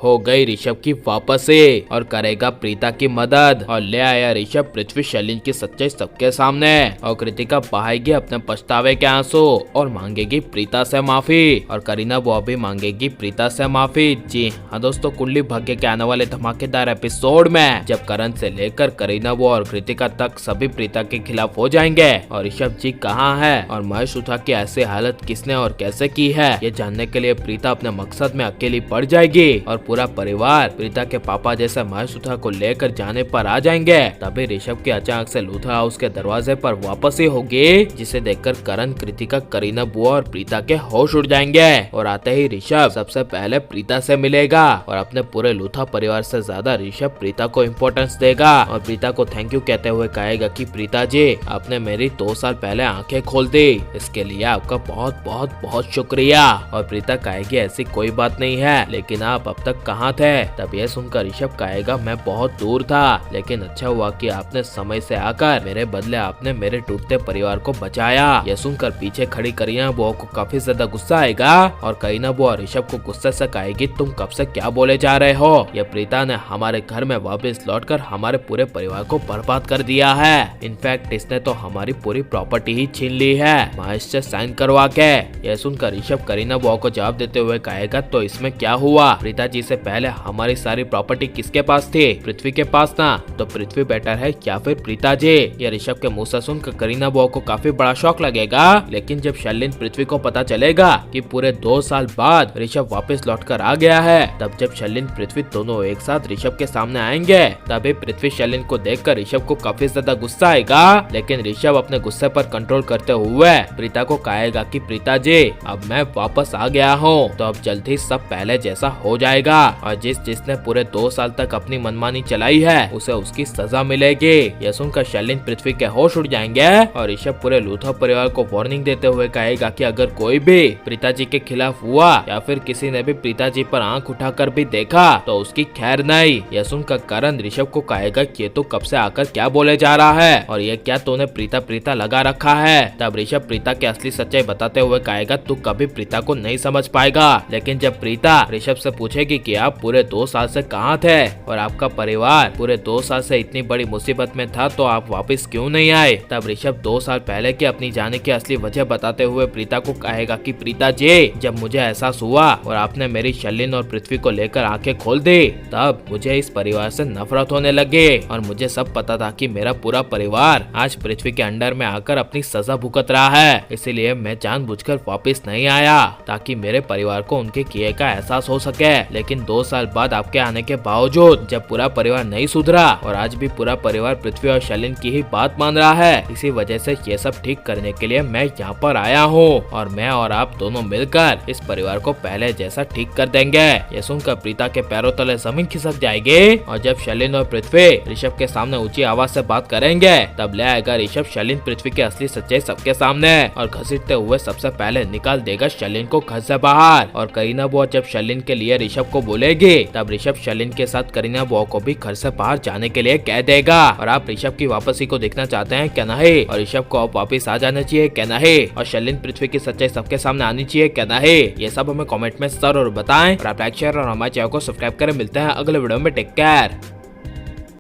हो गई ऋषभ की वापसी और करेगा प्रीता की मदद और ले आया ऋषभ पृथ्वी शैलिन की सच्चाई सबके सामने और कृतिका बहाएगी अपने पछतावे के आंसू और मांगेगी प्रीता से माफी और करीना वो भी मांगेगी प्रीता से माफी। जी हाँ दोस्तों, कुंडली भाग्य के आने वाले धमाकेदार एपिसोड में जब करण से लेकर करीना वो और कृतिका तक सभी प्रीता के खिलाफ हो जाएंगे और ऋषभ जी कहाँ है और महेश सुथा की ऐसी हालत किसने और कैसे की है, ये जानने के लिए प्रीता अपने मकसद में अकेली पड़ जाएगी और पूरा परिवार प्रीता के पापा जैसे महेश सुथा को लेकर जाने पर आ जाएंगे। तभी ऋषभ के अचानक से लूथरा हाउस के दरवाजे पर वापसी होगी, जिसे देखकर करण, कृतिका, करीना बुआ और प्रीता के होश उड़ जाएंगे और आते ही ऋषभ सबसे पहले प्रीता से मिलेगा और अपने पूरे लूथा परिवार से ज्यादा ऋषभ प्रीता को इम्पोर्टेंस देगा और प्रीता को थैंक यू कहते हुए कहेगा कि प्रीता जी, आपने मेरी 2 साल पहले आंखें खोल दी, इसके लिए आपका बहुत बहुत बहुत शुक्रिया। और प्रीता कहेगी ऐसी कोई बात नहीं है, लेकिन आप अब तक कहाँ थे। तब यह सुनकर ऋषभ कहेगा मैं बहुत दूर था, लेकिन अच्छा हुआ कि आपने समय से आकर मेरे बदले आपने मेरे टूटते परिवार को बचाया। यह सुनकर पीछे खड़ी करीना बुआ को काफी ज्यादा गुस्सा आएगा और करीना बुआ ऋषभ को गुस्से से कहेगी तुम कब से क्या बोले जा रहे हो, यह प्रीता ने हमारे घर में वापस लौटकर हमारे पूरे परिवार को बर्बाद कर दिया है। इनफैक्ट इसने तो हमारी पूरी प्रॉपर्टी ही छीन ली है महेश से साइन करवा के। यह सुनकर ऋषभ करीना बुआ को जवाब देते हुए कहेगा तो इसमें क्या हुआ, प्रीता जी से पहले हमारी सारी प्रॉपर्टी किसके पास थी, पृथ्वी के पास ना, तो पृथ्वी बेटर है या फिर प्रीता जी। यह ऋषभ के मुंह से सुनकर करीना बुआ को काफी बड़ा शौक लगेगा, लेकिन जब शैलिन पृथ्वी को पता चलेगा कि पूरे 2 साल बाद ऋषभ वापस लौटकर आ गया है, तब जब शैलिन पृथ्वी दोनों एक साथ ऋषभ के सामने आएंगे, तभी पृथ्वी शैलिन को देखकर ऋषभ को काफी ज्यादा गुस्सा आएगा, लेकिन ऋषभ अपने गुस्से पर कंट्रोल करते हुए प्रीता को कहेगा कि प्रीता जी, अब मैं वापस आ गया हूँ, तो अब जल्दी सब पहले जैसा हो जाएगा और जिसने पूरे 2 साल तक अपनी मनमानी चलाई है उसे उसकी सजा मिलेगी। यह सुनकर शैलिन पृथ्वी के होश उड़ जाएंगे और ऋषभ पूरे लूथा परिवार को वार्निंग देते हुए कहेगा कि अगर कोई भी प्रीता जी के खिलाफ हुआ या फिर किसी ने भी प्रीता जी पर आंख उठाकर भी देखा तो उसकी खैर नहीं। यह सुनकर करण ऋषभ को कहेगा कि ये तो कब से आकर क्या बोले जा रहा है और ये क्या तूने प्रीता प्रीता लगा रखा है। तब ऋषभ प्रीता की असली सच्चाई बताते हुए कहेगा तू कभी प्रीता को नहीं समझ पाएगा, लेकिन जब प्रीता ऋषभ से पूछेगी कि आप पूरे 2 साल से कहाँ थे और आपका परिवार पूरे 2 साल से इतनी बड़ी मुसीबत में था तो आप वापस क्यों नहीं आए, तब ऋषभ 2 साल पहले की अपनी जाने की असली वजह बताते हुए प्रीता को कहेगा कि प्रीता जी, जब मुझे एहसास हुआ और आपने मेरी शैलिन और पृथ्वी को लेकर आंखें खोल दी, तब मुझे इस परिवार से नफरत होने लगी और मुझे सब पता था कि मेरा पूरा परिवार आज पृथ्वी के अंडर में आकर अपनी सजा भुगत रहा है, इसीलिए मैं जानबूझकर वापस नहीं आया ताकि मेरे परिवार को उनके किए का एहसास हो सके। लेकिन 2 साल बाद आपके आने के बावजूद जब पूरा परिवार नहीं सुधरा और आज भी पूरा परिवार पृथ्वी और शैलिन की ही बात मान रहा है, इसी वजह से ये सब ठीक करने के लिए मैं यहाँ पर आया हूँ और मैं और आप दोनों मिलकर इस परिवार को पहले जैसा ठीक कर देंगे। ये सुनकर प्रीता के पैरों तले जमीन खिसक जाएगी और जब शैलिन और पृथ्वी ऋषभ के सामने ऊंची आवाज से बात करेंगे, तब ले आएगा ऋषभ शैलिन पृथ्वी की असली सच्चाई सबके सामने और घसीटते हुए सबसे पहले निकाल देगा शैलिन को घर से बाहर। और करीना बुआ जब शैलिन के लिए ऋषभ को बोलेगी, तब ऋषभ शैलिन के साथ करीना बुआ को भी घर से बाहर जाने के लिए कह देगा। और आप ऋषभ की वापसी को देखना चाहते हैं क्या नहीं, और ऋषभ को अब वापस आ जाना चाहिए क्या नहीं, और शैलिन पृथ्वी की सच्चाई सबके सामने आनी चाहिए क्या नहीं, ये सब हमें कमेंट में जरूर बताएं और आप लाइक शेयर और हमारे चैनल को सब्सक्राइब करें। मिलते हैं अगले वीडियो में, टेक केयर।